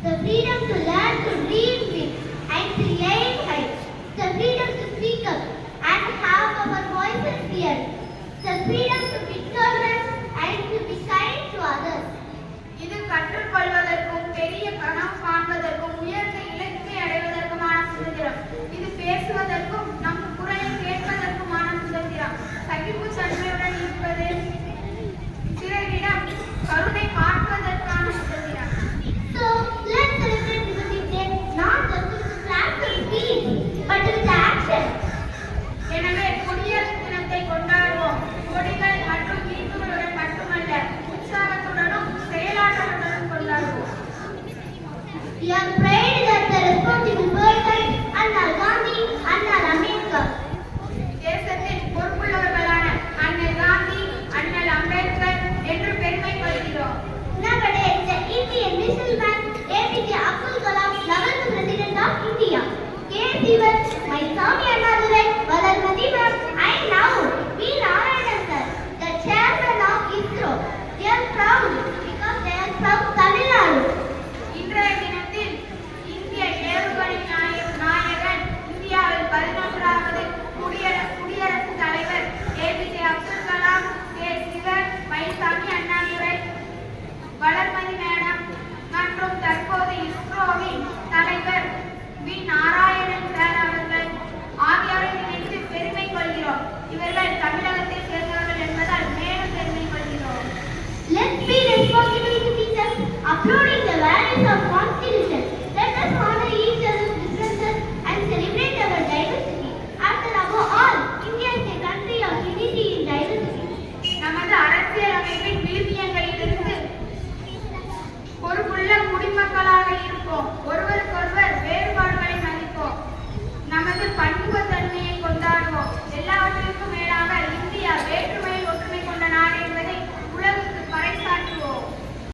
The freedom to learn to dream big and to aim high. The freedom to speak up and have our voices heard. The freedom to be tolerant and to be kind to others. இது கற்றுக்கொள்வதற்கும் பெரிய கனவு காண்பதற்கும் உயர்ந்த இலக்கை அடைவதற்குமான சுதந்திரம். இது பேசுவதற்கும் நம் குரலை கேட்பதற்குமான சுதந்திரம். சகிப்புத்தன்மையுடன் இருப்பது, பிறரிடம் கருணை காட்டுவதற்கான சுதந்திரம். So let's celebrate Republic Day not just with flags and speech, but with action. எனவே குடியரசு தினத்தை கொண்டாடுவோம். கொடிகள் மற்றும் தீர்ப்புகளுடன் மட்டுமல்ல, உற்சாகத்துடனும் செயலாற்றலுடனும் கொண்டாடுவோம். We are